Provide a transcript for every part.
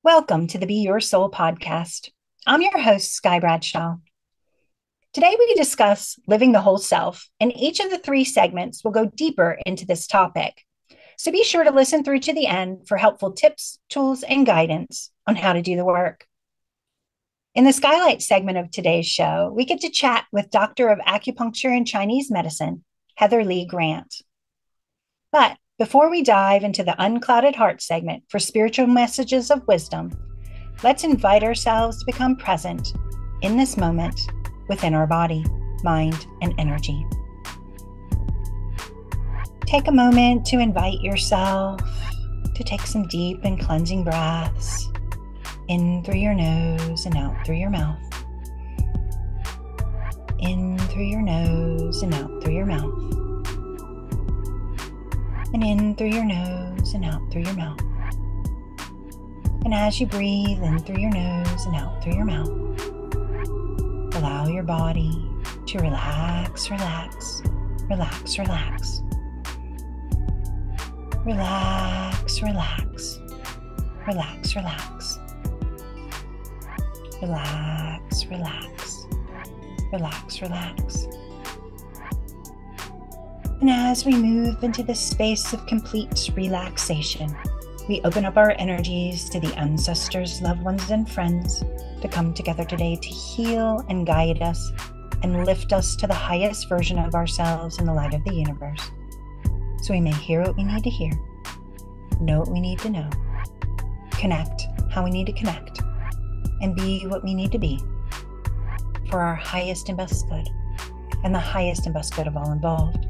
Welcome to the Be Your Soul podcast. I'm your host, Sky Bradshaw. Today, we discuss living the whole self, and each of the three segments will go deeper into this topic. So be sure to listen through to the end for helpful tips, tools, and guidance on how to do the work. In the Skylight segment of today's show, we get to chat with Doctor of Acupuncture and Chinese Medicine, Heather Lee Grant. But before we dive into the Unclouded Heart segment for spiritual messages of wisdom, let's invite ourselves to become present in this moment within our body, mind, and energy. Take a moment to invite yourself to take some deep and cleansing breaths in through your nose and out through your mouth. In through your nose and out through your mouth. And in through your nose and out through your mouth. And as you breathe in through your nose and out through your mouth, allow your body to relax, relax, relax, relax. Relax, relax, relax, relax. Relax, relax, relax, relax. And as we move into this space of complete relaxation, we open up our energies to the ancestors, loved ones, and friends to come together today to heal and guide us and lift us to the highest version of ourselves in the light of the universe. So we may hear what we need to hear, know what we need to know, connect how we need to connect, and be what we need to be for our highest and best good and the highest and best good of all involved,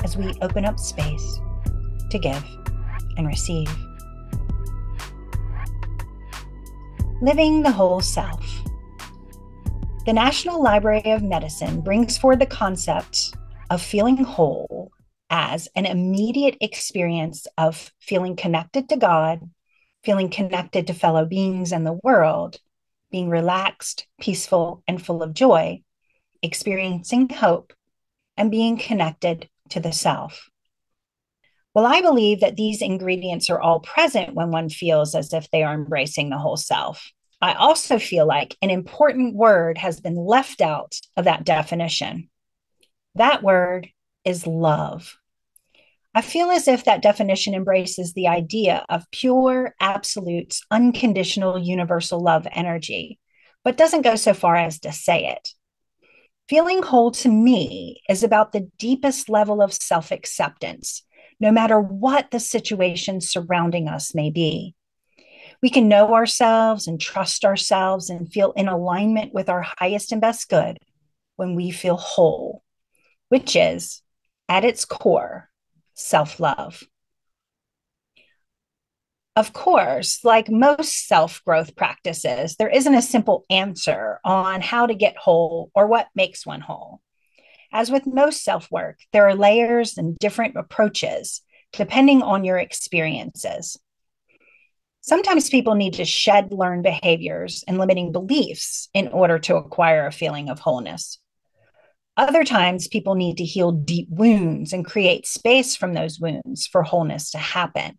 as we open up space to give and receive. Living the whole self. The National Library of Medicine brings forward the concept of feeling whole as an immediate experience of feeling connected to God, feeling connected to fellow beings and the world, being relaxed, peaceful, and full of joy, experiencing hope, and being connected to the self. Well, I believe that these ingredients are all present when one feels as if they are embracing the whole self. I also feel like an important word has been left out of that definition. That word is love. I feel as if that definition embraces the idea of pure, absolute, unconditional, universal love energy, but doesn't go so far as to say it. Feeling whole to me is about the deepest level of self-acceptance, no matter what the situation surrounding us may be. We can know ourselves and trust ourselves and feel in alignment with our highest and best good when we feel whole, which is, at its core, self-love. Of course, like most self-growth practices, there isn't a simple answer on how to get whole or what makes one whole. As with most self-work, there are layers and different approaches depending on your experiences. Sometimes people need to shed learned behaviors and limiting beliefs in order to acquire a feeling of wholeness. Other times, people need to heal deep wounds and create space from those wounds for wholeness to happen.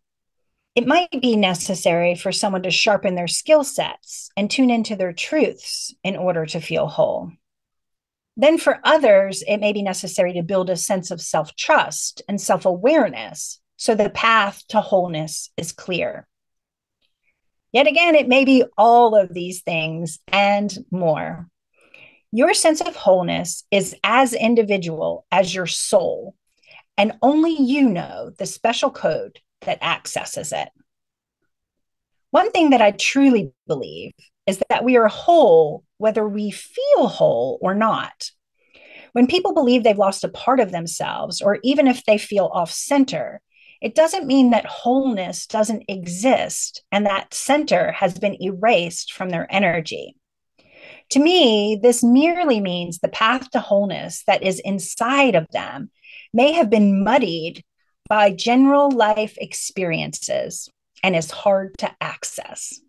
It might be necessary for someone to sharpen their skill sets and tune into their truths in order to feel whole. Then for others, it may be necessary to build a sense of self-trust and self-awareness so the path to wholeness is clear. Yet again, it may be all of these things and more. Your sense of wholeness is as individual as your soul, and only you know the special code that accesses it. One thing that I truly believe is that we are whole whether we feel whole or not. When people believe they've lost a part of themselves, or even if they feel off center, it doesn't mean that wholeness doesn't exist and that center has been erased from their energy. To me, this merely means the path to wholeness that is inside of them may have been muddied by general life experiences and is hard to access.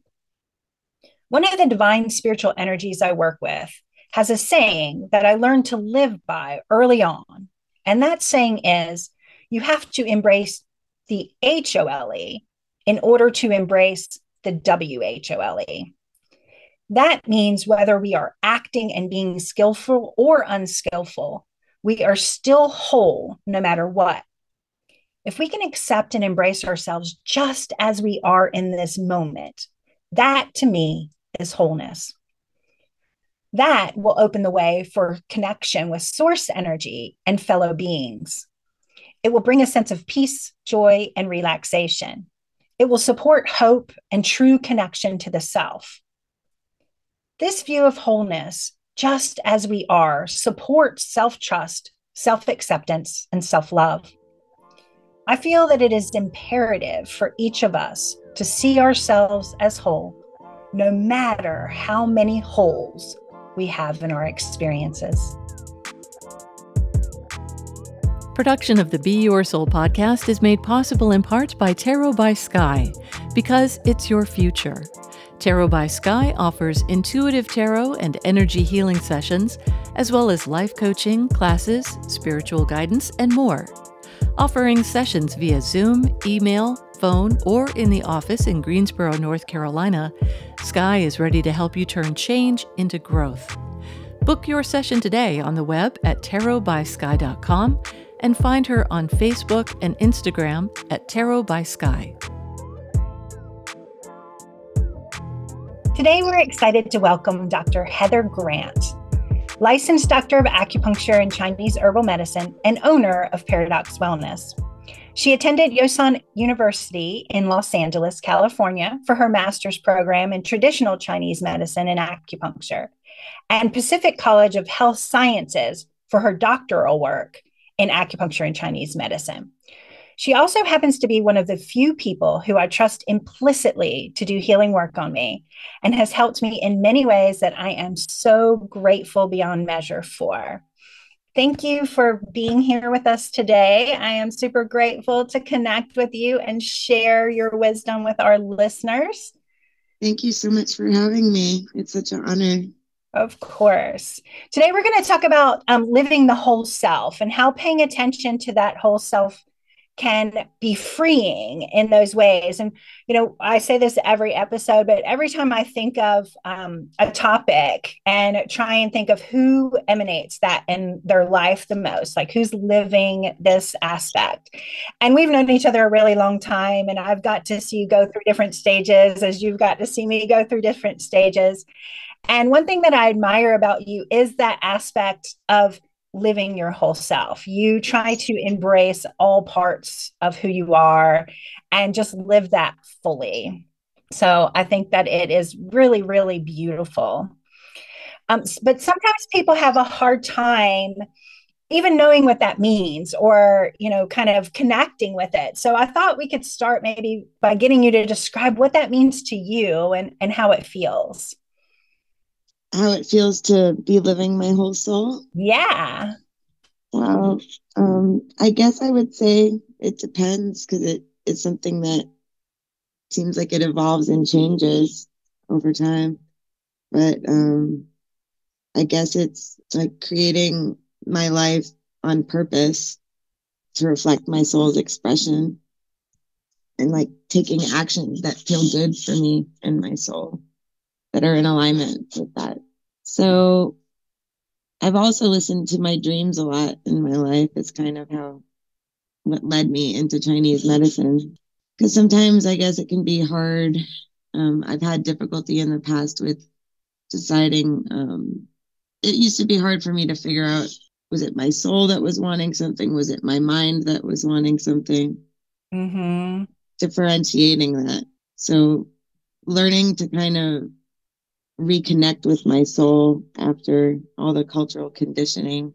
One of the divine spiritual energies I work with has a saying that I learned to live by early on. And that saying is, you have to embrace the HOLE in order to embrace the WHOLE. That means whether we are acting and being skillful or unskillful, we are still whole no matter what. If we can accept and embrace ourselves just as we are in this moment, that to me is wholeness. That will open the way for connection with source energy and fellow beings. It will bring a sense of peace, joy, and relaxation. It will support hope and true connection to the self. This view of wholeness, just as we are, supports self-trust, self-acceptance, and self-love. I feel that it is imperative for each of us to see ourselves as whole, no matter how many holes we have in our experiences. Production of the Be Your Soul podcast is made possible in part by Tarot by Sky, because it's your future. Tarot by Sky offers intuitive tarot and energy healing sessions, as well as life coaching, classes, spiritual guidance, and more. Offering sessions via Zoom, email, phone, or in the office in Greensboro, North Carolina, Sky is ready to help you turn change into growth. Book your session today on the web at tarotbysky.com and find her on Facebook and Instagram at Tarot by Sky. Today, we're excited to welcome Dr. Heather Grant, licensed doctor of acupuncture and Chinese herbal medicine and owner of Paradox Wellness. She attended Yosan University in Los Angeles, California for her master's program in traditional Chinese medicine and acupuncture, and Pacific College of Health Sciences for her doctoral work in acupuncture and Chinese medicine. She also happens to be one of the few people who I trust implicitly to do healing work on me, and has helped me in many ways that I am so grateful beyond measure for. Thank you for being here with us today. I am super grateful to connect with you and share your wisdom with our listeners. Thank you so much for having me. It's such an honor. Of course. Today, we're going to talk about living the whole self and how paying attention to that whole self can be freeing in those ways. And, you know, I say this every episode, but every time I think of a topic and try and think of who emanates that in their life the most, like who's living this aspect. And we've known each other a really long time, and I've got to see you go through different stages as you've got to see me go through different stages. And one thing that I admire about you is that aspect of living your whole self. You try to embrace all parts of who you are and just live that fully. So I think that it is really, really beautiful. But sometimes people have a hard time even knowing what that means, or, you know, kind of connecting with it. So I thought we could start maybe by getting you to describe what that means to you and how it feels. How it feels to be living my whole soul? Yeah. Well, I guess I would say it depends, because it's something that seems like it evolves and changes over time. But I guess it's like creating my life on purpose to reflect my soul's expression, and like taking actions that feel good for me and my soul, that are in alignment with that. So I've also listened to my dreams a lot in my life. It's kind of what led me into Chinese medicine, because sometimes I guess it can be hard. I've had difficulty in the past with deciding. It used to be hard for me to figure out, was it my soul that was wanting something? Was it my mind that was wanting something? Mm-hmm. Differentiating that. So learning to kind of reconnect with my soul after all the cultural conditioning.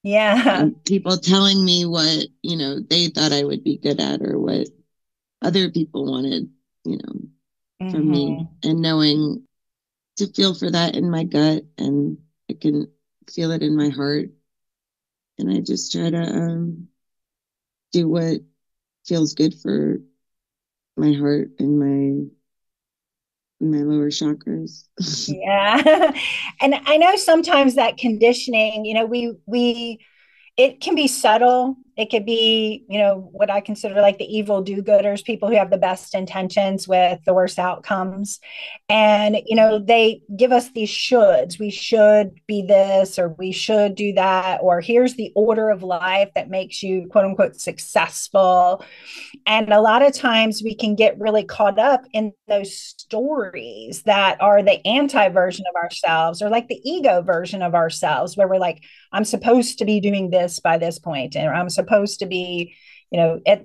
Yeah. And people telling me what, they thought I would be good at, or what other people wanted, from me, and knowing to feel for that in my gut, and I can feel it in my heart. And I just try to do what feels good for my heart and my lower chakras. Yeah. And I know sometimes that conditioning, it can be subtle It could be, what I consider like the evil do-gooders, people who have the best intentions with the worst outcomes. And, they give us these shoulds. We should be this, or we should do that, or here's the order of life that makes you quote unquote successful. And a lot of times we can get really caught up in those stories that are the anti version of ourselves, or like the ego version of ourselves, where we're like, I'm supposed to be doing this by this point, and I'm supposed to be, at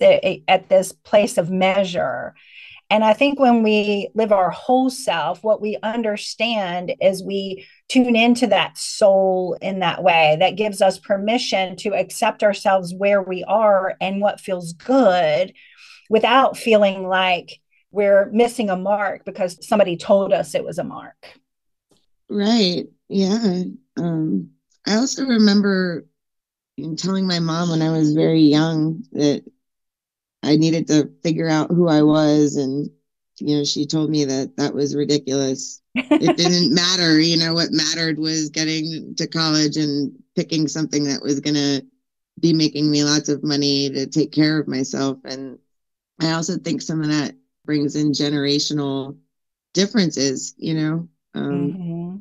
this place of measure. And I think when we live our whole self, what we understand is we tune into that soul in that way that gives us permission to accept ourselves where we are and what feels good, without feeling like we're missing a mark because somebody told us it was a mark. Right. Yeah. I also remember telling my mom when I was very young that I needed to figure out who I was. And, she told me that was ridiculous. It didn't matter. What mattered was getting to college and picking something that was going to be making me lots of money to take care of myself. And I also think some of that brings in generational differences, Mm-hmm.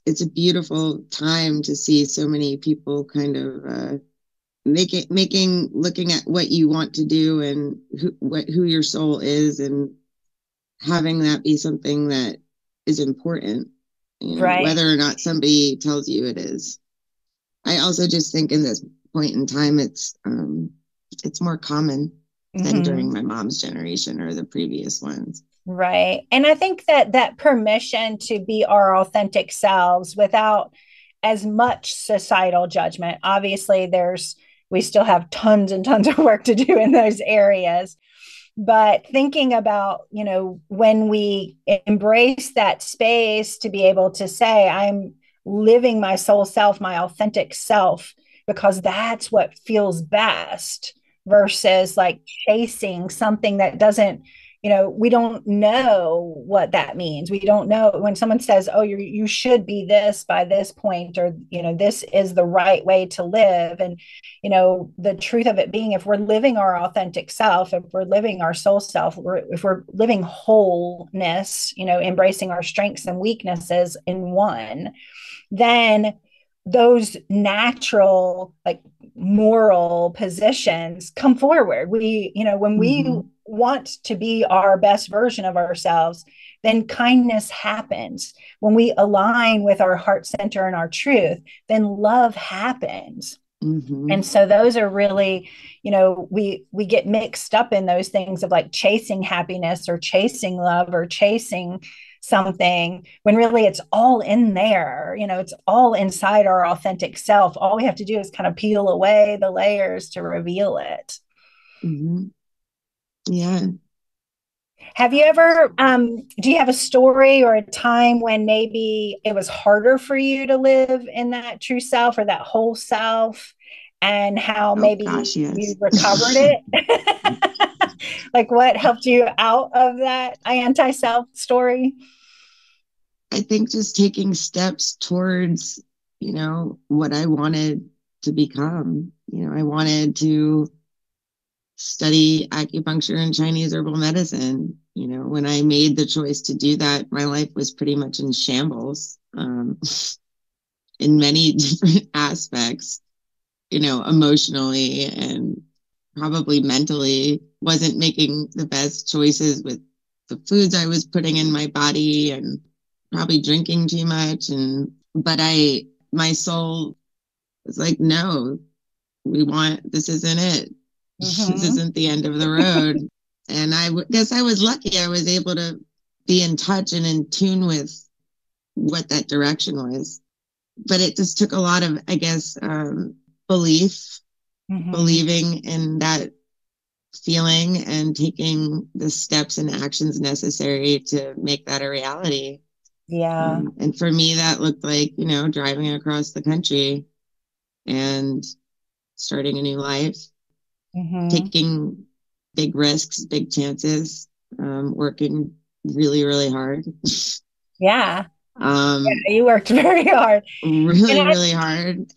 It's a beautiful time to see so many people kind of looking at what you want to do and who your soul is, and having that be something that is important, Right. whether or not somebody tells you it is. I also just think in this point in time, it's more common than during my mom's generation or the previous ones. Right. And I think that permission to be our authentic selves without as much societal judgment. Obviously, we still have tons and tons of work to do in those areas. But thinking about, when we embrace that space to be able to say, I'm living my soul self, my authentic self, because that's what feels best, versus like chasing something that doesn't, we don't know what that means. We don't know when someone says, oh, you should be this by this point, or, this is the right way to live. And, the truth of it being, if we're living our authentic self, if we're living our soul self, if we're living wholeness, embracing our strengths and weaknesses in one, then those natural, like, moral positions come forward. When we want to be our best version of ourselves, then kindness happens. When we align with our heart center and our truth, then love happens. And so those are really, we get mixed up in those things of like chasing happiness or chasing love or chasing something, when really it's all in there. It's all inside our authentic self. All we have to do is kind of peel away the layers to reveal it. Yeah. Have you ever, do you have a story or a time when maybe it was harder for you to live in that true self or that whole self, and how maybe yes. you recovered it? Like, what helped you out of that anti-self story? I think just taking steps towards, what I wanted to become. I wanted to study acupuncture and Chinese herbal medicine. When I made the choice to do that, my life was pretty much in shambles, in many different aspects, emotionally and probably mentally. Wasn't making the best choices with the foods I was putting in my body, and probably drinking too much. But my soul was like, no, this isn't it. This isn't the end of the road. And I guess I was lucky. I was able to be in touch and in tune with what that direction was. But it just took a lot of, I guess, believing in that feeling and taking the steps and actions necessary to make that a reality. Yeah. And for me, that looked like, driving across the country and starting a new life, taking big risks, big chances, working really, really hard. Yeah. You worked very hard. Really, really hard.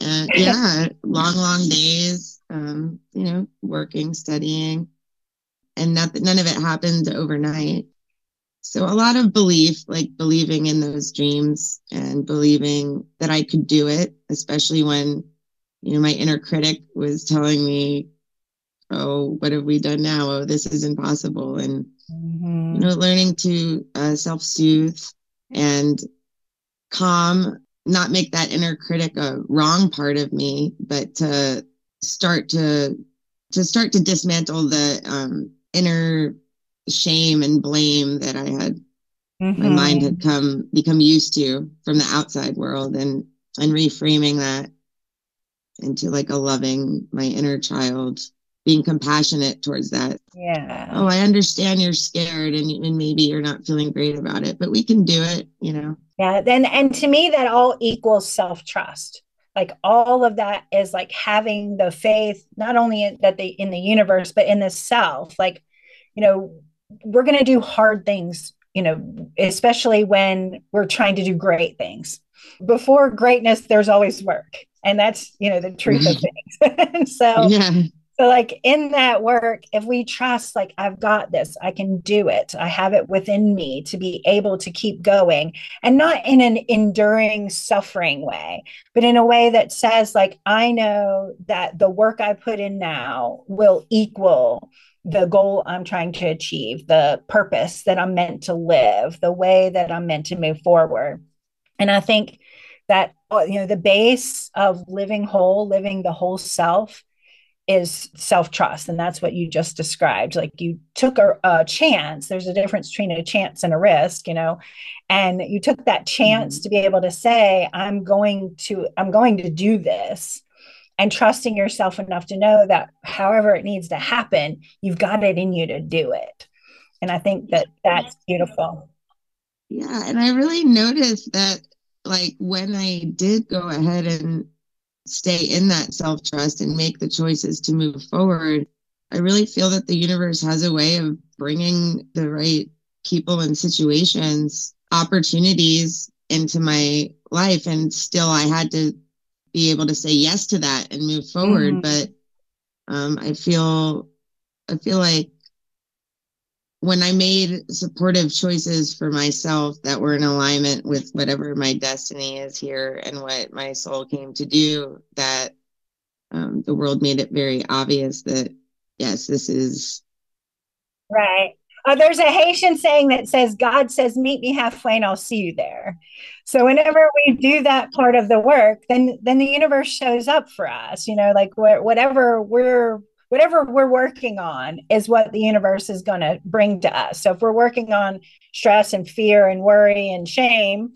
Long days. working, studying, and none of it happened overnight. So a lot of belief, like believing in those dreams and believing that I could do it, especially when, my inner critic was telling me, oh, what have we done now? Oh, this is impossible. And, learning to self-soothe and calm, not make that inner critic a wrong part of me, but to start to dismantle the inner shame and blame that I had, my mind had become used to from the outside world, and reframing that into like a loving, my inner child, being compassionate towards that. Yeah. Oh, I understand you're scared and maybe you're not feeling great about it, but we can do it, Yeah. And to me, that all equals self-trust. Like all of that is like having the faith, not only in the universe, but in the self. Like, we're going to do hard things, especially when we're trying to do great things. Before greatness, there's always work. And that's, the truth of things. And so, yeah. So, like in that work, if we trust, like, I've got this, I can do it, I have it within me to be able to keep going, and not in an enduring, suffering way, but in a way that says, like, I know that the work I put in now will equal the goal I'm trying to achieve, the purpose that I'm meant to live, the way that I'm meant to move forward. And I think that, the base of living whole, living the whole self, is self-trust. And that's what you just described. Like you took a chance. There's a difference between a chance and a risk, and you took that chance to be able to say, I'm going to do this, and trusting yourself enough to know that however it needs to happen, you've got it in you to do it. And I think that that's beautiful. Yeah. And I really noticed that, like, when I did go ahead and stay in that self-trust and make the choices to move forward, I really feel that the universe has a way of bringing the right people and situations, opportunities into my life. And still, I had to be able to say yes to that and move forward. But I feel like when I made supportive choices for myself that were in alignment with whatever my destiny is here and what my soul came to do, that the world made it very obvious that, yes, this is right. There's a Haitian saying that says, God says, meet me halfway and I'll see you there. So whenever we do that part of the work, then the universe shows up for us, like whatever we're working on is what the universe is going to bring to us. So if we're working on stress and fear and worry and shame,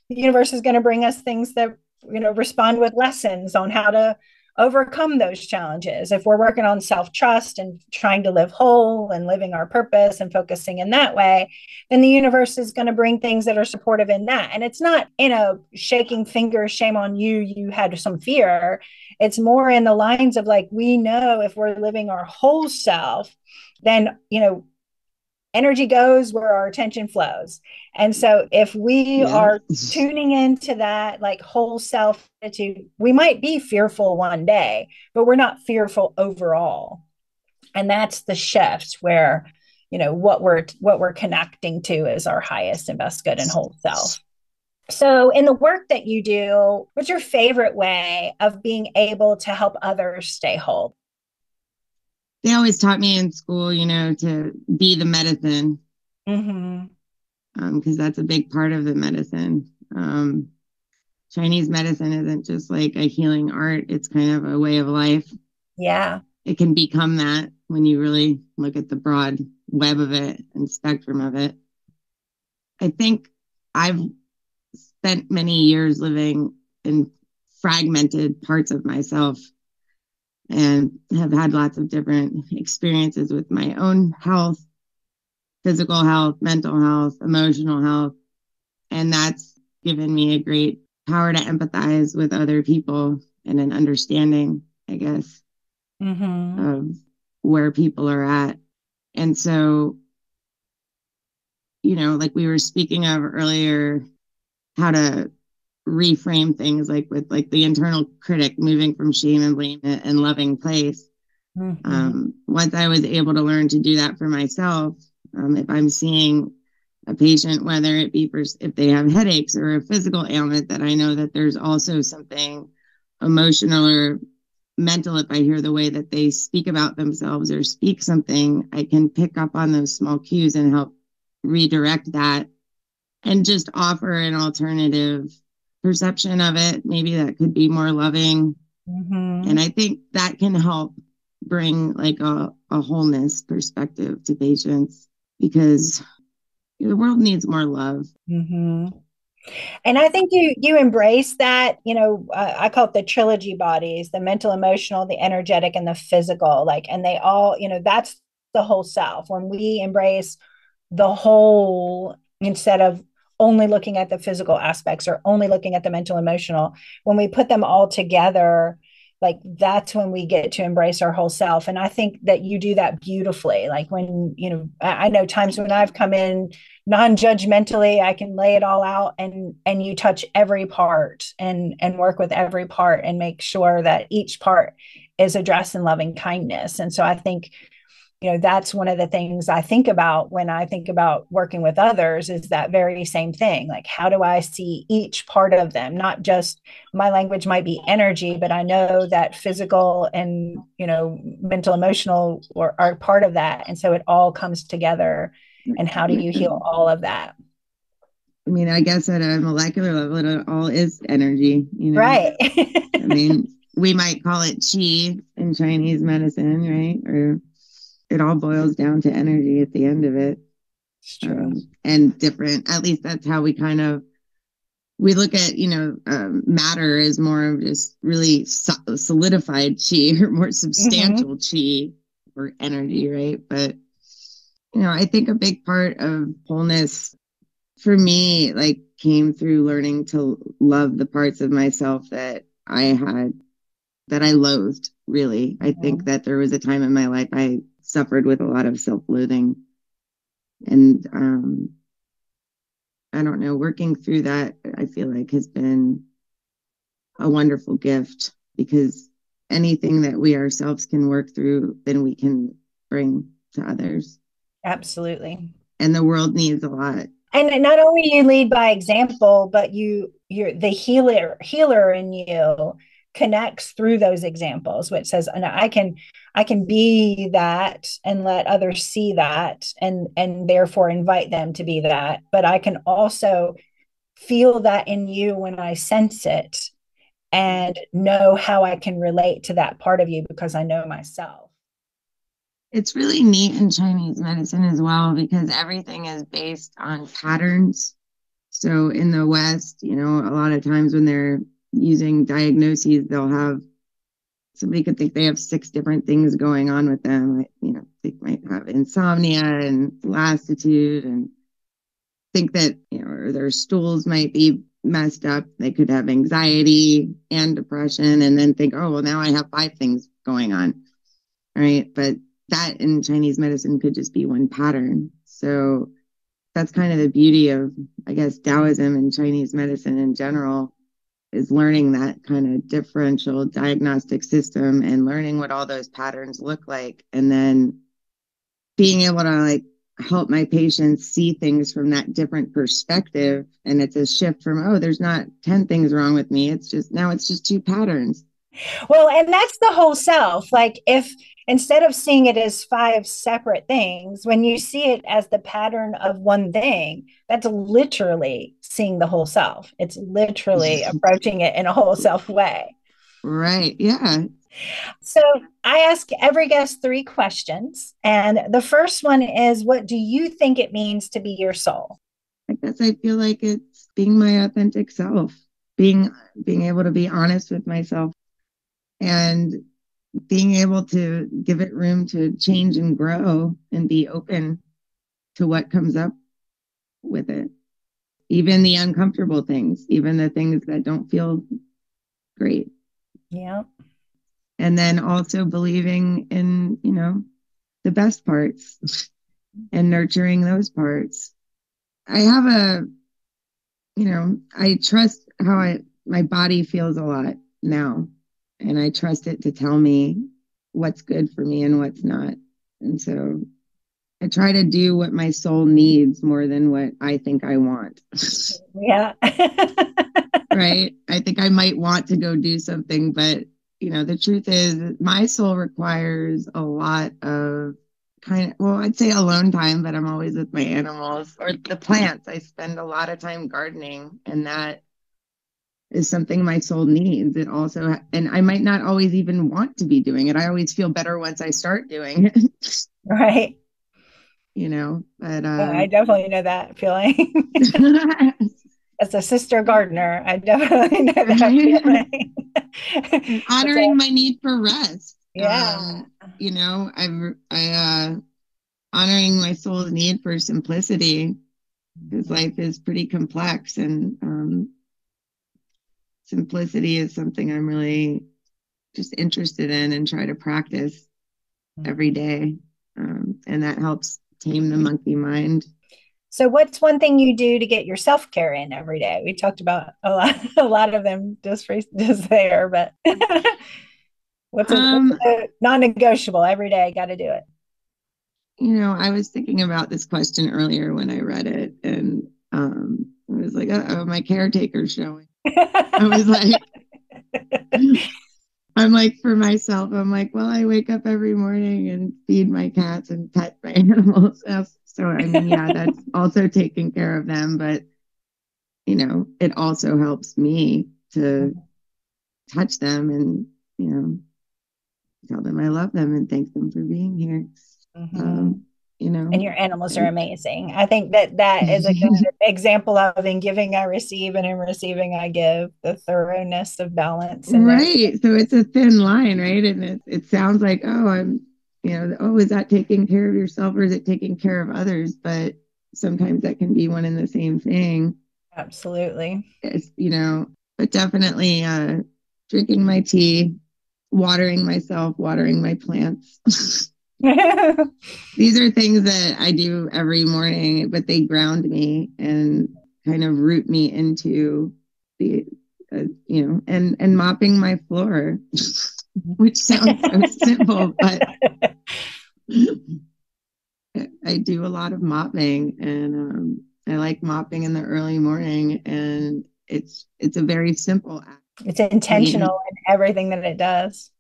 the universe is going to bring us things that, respond with lessons on how to overcome those challenges. If we're working on self-trust and trying to live whole and living our purpose and focusing in that way, then the universe is going to bring things that are supportive in that. And it's not in a shaking finger, shame on you, you had some fear. It's more in the lines of, like, we know if we're living our whole self, then, energy goes where our attention flows. And so if we are tuning into that, like, whole self attitude, we might be fearful one day, but we're not fearful overall. And that's the shift where, what we're connecting to is our highest and best good and whole self. So in the work that you do, what's your favorite way of being able to help others stay whole? They always taught me in school, to be the medicine, because that's a big part of the medicine. Chinese medicine isn't just like a healing art. It's kind of a way of life. Yeah. It can become that when you really look at the broad web of it and spectrum of it. I think I've spent many years living in fragmented parts of myself and have had lots of different experiences with my own health, physical health, mental health, emotional health. And that's given me a great power to empathize with other people and an understanding, I guess, of where people are at. And so, like we were speaking of earlier, how to reframe things, like with like the internal critic moving from shame and blame and loving place. Once I was able to learn to do that for myself, if I'm seeing a patient, whether it be for if they have headaches or a physical ailment, that I know that there's also something emotional or mental. If I hear the way that they speak about themselves or speak something, I can pick up on those small cues and help redirect that and just offer an alternative perception of it. Maybe that could be more loving. And I think that can help bring like a wholeness perspective to patients, because the world needs more love. And I think you embrace that, I call it the trilogy bodies, the mental, emotional, the energetic, and the physical. Like, and they all, that's the whole self. When we embrace the whole instead of only looking at the physical aspects or only looking at the mental, emotional, when we put them all together, like that's when we get to embrace our whole self. And I think that you do that beautifully. Like when, I know times when I've come in non-judgmentally, I can lay it all out, and you touch every part and work with every part and make sure that each part is addressed in loving kindness. And so I think, that's one of the things I think about when I think about working with others, is that very same thing. Like, how do I see each part of them? Not just my language might be energy, but I know that physical and, mental, emotional are part of that. And so it all comes together. And how do you heal all of that? I mean, I guess at a molecular level, it all is energy, Right. I mean, we might call it qi in Chinese medicine, right? Or it all boils down to energy at the end of it. It's true. And different, at least that's how we we look at, matter as more of just really solidified qi or more substantial qi or energy, right? But, I think a big part of wholeness for me, like, came through learning to love the parts of myself that I loathed, really. I think that there was a time in my life I suffered with a lot of self-loathing. And I don't know, working through that, I feel like has been a wonderful gift, because anything that we ourselves can work through, then we can bring to others. Absolutely. And the world needs a lot. And not only you lead by example, but you're the healer in you connects through those examples, which says, and I can be that and let others see that, and therefore invite them to be that. But I can also feel that in you when I sense it, and know how I can relate to that part of you because I know myself. It's really neat in Chinese medicine as well, because everything is based on patterns. So in the West, a lot of times when they're using diagnoses, somebody could think they have 6 different things going on with them. They might have insomnia and lassitude, and think that, or their stools might be messed up. They could have anxiety and depression, and then think, oh, well, now I have 5 things going on. Right. But that in Chinese medicine could just be one pattern. So that's kind of the beauty of, I guess, Taoism and Chinese medicine in general, is learning that kind of differential diagnostic system and learning what all those patterns look like, and then being able to help my patients see things from that different perspective. And it's a shift from, oh, there's not 10 things wrong with me. It's just 2 patterns. Well, and that's the whole self. Like, if instead of seeing it as 5 separate things, when you see it as the pattern of one thing, that's literally seeing the whole self. It's literally approaching it in a whole self way. Right. Yeah. So I ask every guest 3 questions. And the first one is, what do you think it means to be your soul? I guess I feel like it's being my authentic self, being able to be honest with myself, and being able to give it room to change and grow and be open to what comes up with it. Even the uncomfortable things, even the things that don't feel great. Yeah. And then also believing in, the best parts and nurturing those parts. I have I trust how my body feels a lot now, and I trust it to tell me what's good for me and what's not. And so I try to do what my soul needs more than what I think I want. Yeah. Right. I think I might want to go do something, but the truth is my soul requires a lot of I'd say alone time, but I'm always with my animals or the plants. I spend a lot of time gardening, and that is something my soul needs. It also, and I might not always even want to be doing it. I always feel better once I start doing it. Right. But I definitely know that feeling. As a sister gardener, I definitely know that feeling. And honoring my need for rest. Yeah. I honoring my soul's need for simplicity, because life is pretty complex, and simplicity is something I'm really just interested in and try to practice every day. And that helps tame the monkey mind. So what's one thing you do to get your self-care in every day? We talked about a lot of them just there, but what's a non-negotiable every day? Got to do it. I was thinking about this question earlier when I read it, and I was like, oh, my caretaker's showing. I was like, I'm like, for myself, I'm like, well, I wake up every morning and feed my cats and pet my animals. So, I mean, yeah, that's also taking care of them. But, it also helps me to touch them and, tell them I love them and thank them for being here. And your animals are amazing. I think that is a good example of in giving I receive, and in receiving I give, the thoroughness of balance. Right. So it's a thin line, right? And it sounds like, is that taking care of yourself or is it taking care of others? But sometimes that can be one and the same thing. Absolutely. It's, but definitely drinking my tea, watering myself, watering my plants. These are things that I do every morning, but they ground me and kind of root me into the, and mopping my floor, which sounds so simple, but I do a lot of mopping, and I like mopping in the early morning, and it's a very simple act. It's intentional in everything that it does.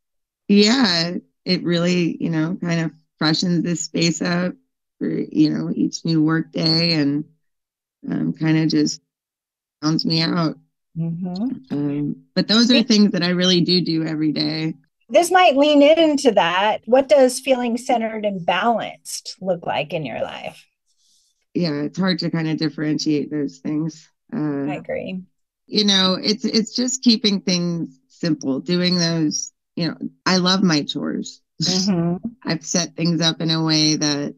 Yeah, it really, kind of freshens this space up for, each new work day, and kind of just rounds me out. But those are things that I really do every day. This might lean into that. What does feeling centered and balanced look like in your life? Yeah, it's hard to kind of differentiate those things. I agree. It's just keeping things simple, doing those. I love my chores. I've set things up in a way that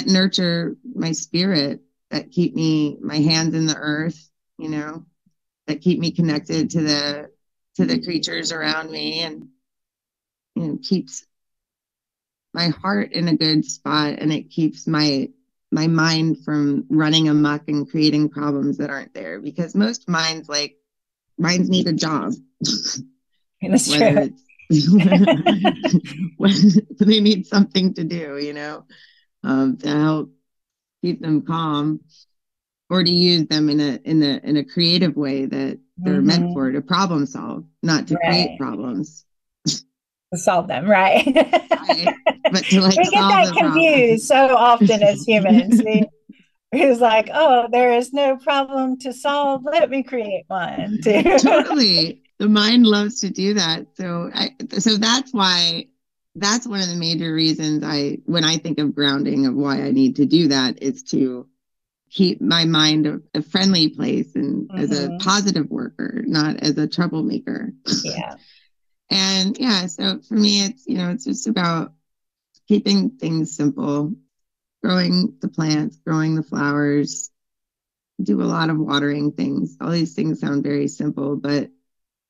nurture my spirit, that keep my hands in the earth, that keep me connected to the creatures around me, and keeps my heart in a good spot, and it keeps my mind from running amok and creating problems that aren't there, because most minds need a job. That's true. When they need something to do, to help keep them calm, or to use them in a creative way that they're meant for, to problem solve, not to create problems. To solve them, right? Right. But to we get that confused so often as humans. It's like, oh, there is no problem to solve. Let me create one. Totally. The mind loves to do that. So that's why, that's one of the major reasons when I think of grounding, of why I need to do that, is to keep my mind a friendly place, and as a positive worker, not as a troublemaker. Yeah. And yeah, so for me, it's just about keeping things simple, growing the plants, growing the flowers, do a lot of watering things. All these things sound very simple, but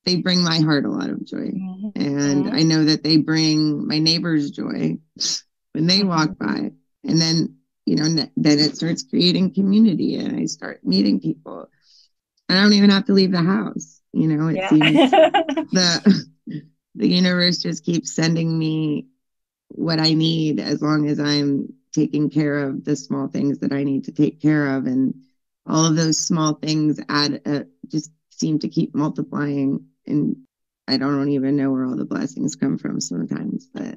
they bring my heart a lot of joy. And I know that they bring my neighbors joy when they walk by. And then, then it starts creating community, and I start meeting people. I don't even have to leave the house. It Yeah. seems the universe just keeps sending me what I need as long as I'm taking care of the small things that I need to take care of. And all of those small things just seem to keep multiplying. And I don't even know where all the blessings come from sometimes, but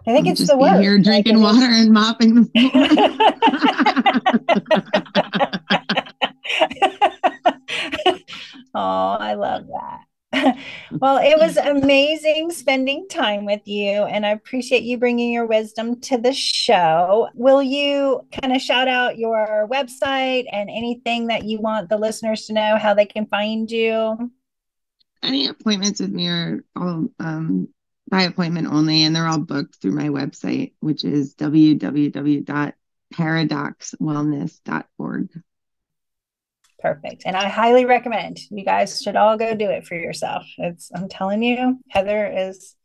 I think I'll it's just the be work. here drinking water and mopping the floor. Oh, I love that. Well, it was amazing spending time with you, and I appreciate you bringing your wisdom to the show. Will you kind of shout out your website and anything that you want the listeners to know how they can find you? Any appointments with me are all by appointment only, and they're all booked through my website, which is www.paradoxwellness.org. Perfect. And I highly recommend you guys should all go do it for yourself. I'm telling you, Heather is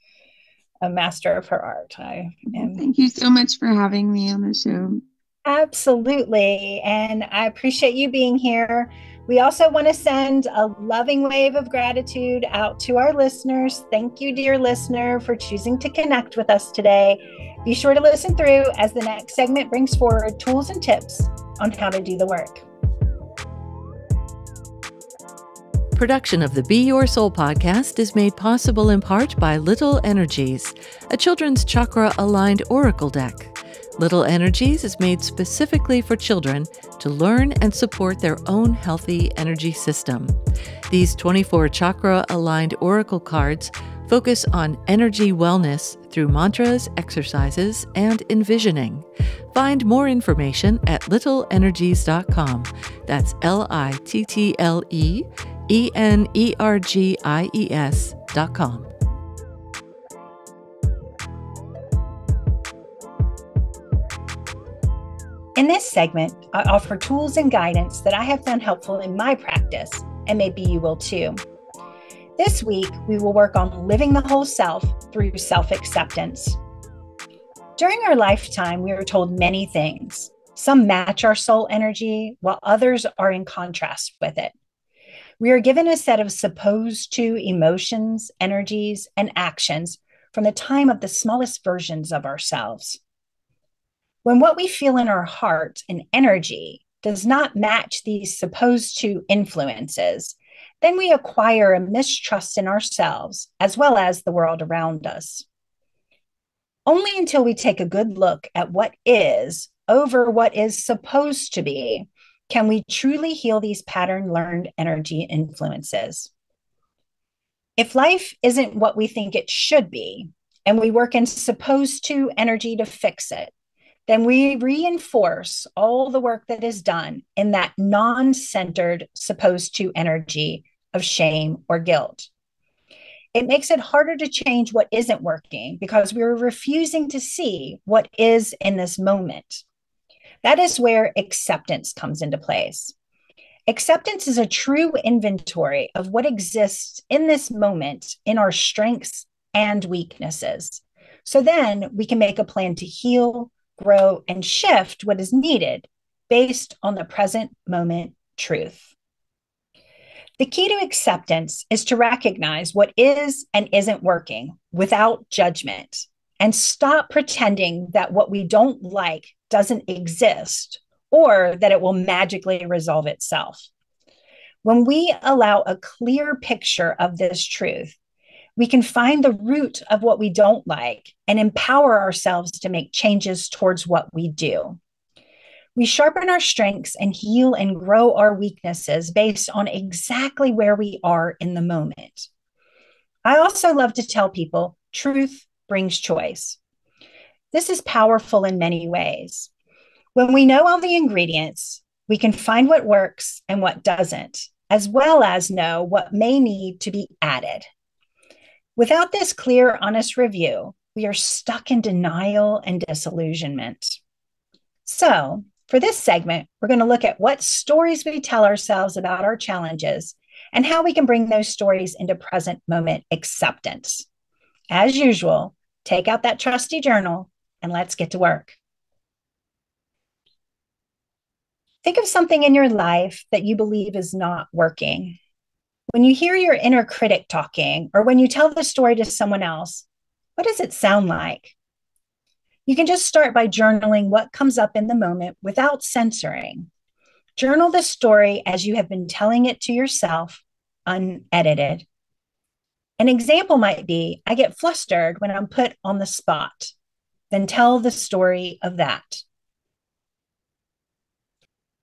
a master of her art. I am. Thank you so much for having me on the show. Absolutely. And I appreciate you being here. We also want to send a loving wave of gratitude out to our listeners. Thank you, dear listener, for choosing to connect with us today. Be sure to listen through as the next segment brings forward tools and tips on how to do the work. Production of the Be Your Soul podcast is made possible in part by Little Energies, a children's chakra-aligned oracle deck. Little Energies is made specifically for children to learn and support their own healthy energy system. These 24 chakra-aligned oracle cards focus on energy wellness through mantras, exercises, and envisioning. Find more information at littleenergies.com. That's LITTLEENERGIES.com. In this segment, I offer tools and guidance that I have found helpful in my practice, and maybe you will too. This week, we will work on living the whole self through self-acceptance. During our lifetime, we are told many things. Some match our soul energy, while others are in contrast with it. We are given a set of supposed to emotions, energies, and actions from the time of the smallest versions of ourselves. When what we feel in our heart and energy does not match these supposed to influences, then we acquire a mistrust in ourselves as well as the world around us. Only until we take a good look at what is over what is supposed to be can we truly heal these pattern learned energy influences. If life isn't what we think it should be, and we work in supposed to energy to fix it, then we reinforce all the work that is done in that non-centered supposed to energy of shame or guilt. It makes it harder to change what isn't working because we're refusing to see what is in this moment. That is where acceptance comes into place. Acceptance is a true inventory of what exists in this moment in our strengths and weaknesses. So then we can make a plan to heal, grow, and shift what is needed based on the present moment truth. The key to acceptance is to recognize what is and isn't working without judgment and stop pretending that what we don't like doesn't exist or that it will magically resolve itself. When we allow a clear picture of this truth, we can find the root of what we don't like and empower ourselves to make changes towards what we do. We sharpen our strengths and heal and grow our weaknesses based on exactly where we are in the moment. I also love to tell people truth brings choice. This is powerful in many ways. When we know all the ingredients, we can find what works and what doesn't, as well as know what may need to be added. Without this clear, honest review, we are stuck in denial and disillusionment. So, for this segment, we're going to look at what stories we tell ourselves about our challenges and how we can bring those stories into present moment acceptance. As usual, take out that trusty journal and let's get to work. Think of something in your life that you believe is not working. When you hear your inner critic talking, or when you tell the story to someone else, what does it sound like? You can just start by journaling what comes up in the moment without censoring. Journal the story as you have been telling it to yourself, unedited. An example might be, I get flustered when I'm put on the spot. Then tell the story of that.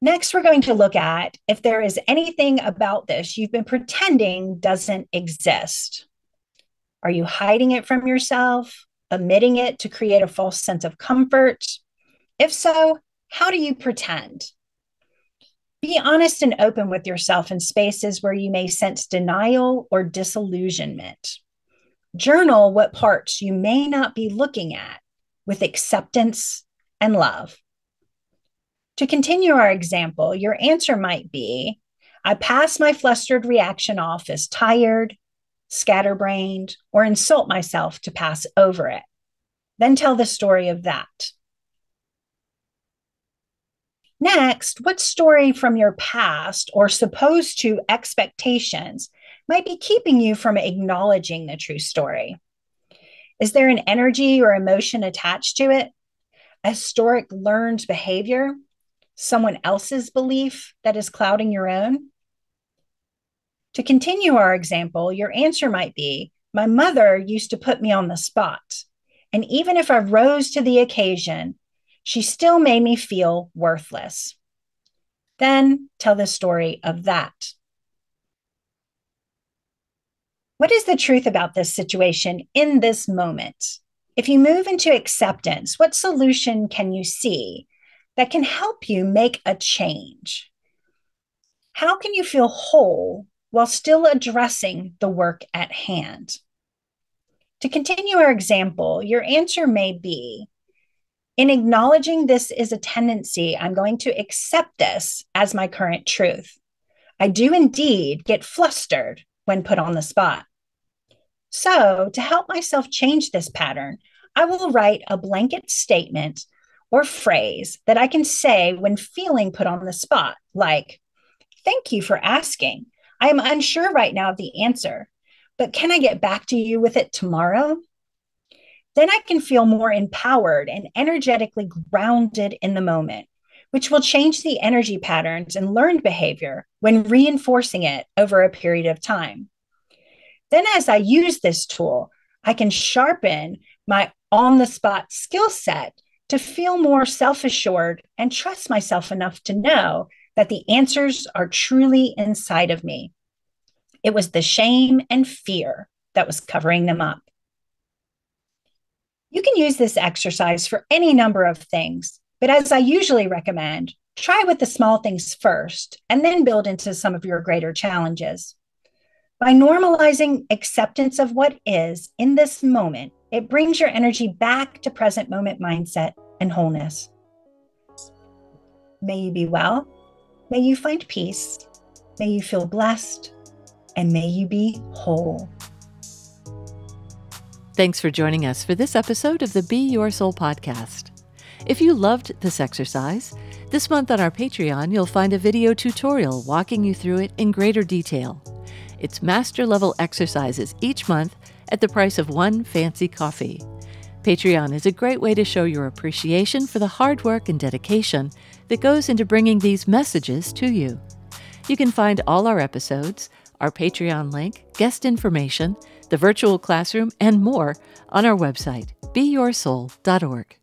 Next, we're going to look at if there is anything about this you've been pretending doesn't exist. Are you hiding it from yourself, omitting it to create a false sense of comfort? If so, how do you pretend? Be honest and open with yourself in spaces where you may sense denial or disillusionment. Journal what parts you may not be looking at with acceptance and love. To continue our example, your answer might be, I pass my flustered reaction off as tired, scatterbrained, or insult myself to pass over it. Then tell the story of that. Next, what story from your past or supposed to expectations might be keeping you from acknowledging the true story? Is there an energy or emotion attached to it? A historic learned behavior? Someone else's belief that is clouding your own? To continue our example, your answer might be, my mother used to put me on the spot, and even if I rose to the occasion, she still made me feel worthless. Then tell the story of that. What is the truth about this situation in this moment? If you move into acceptance, what solution can you see that can help you make a change? How can you feel whole while still addressing the work at hand? To continue our example, your answer may be, in acknowledging this is a tendency, I'm going to accept this as my current truth. I do indeed get flustered when put on the spot. So, to help myself change this pattern, I will write a blanket statement or phrase that I can say when feeling put on the spot, like, thank you for asking. I am unsure right now of the answer, but can I get back to you with it tomorrow? Then I can feel more empowered and energetically grounded in the moment, which will change the energy patterns and learned behavior when reinforcing it over a period of time. Then as I use this tool, I can sharpen my on-the-spot skill set to feel more self-assured and trust myself enough to know that the answers are truly inside of me. It was the shame and fear that was covering them up. You can use this exercise for any number of things, but as I usually recommend, try with the small things first and then build into some of your greater challenges. By normalizing acceptance of what is in this moment, it brings your energy back to present moment mindset and wholeness. May you be well. May you find peace. May you feel blessed. And may you be whole. Thanks for joining us for this episode of the Be Your Soul podcast. If you loved this exercise, this month on our Patreon, you'll find a video tutorial walking you through it in greater detail. It's master-level exercises each month at the price of one fancy coffee. Patreon is a great way to show your appreciation for the hard work and dedication that goes into bringing these messages to you. You can find all our episodes, our Patreon link, guest information, the virtual classroom, and more on our website, beyoursoul.org.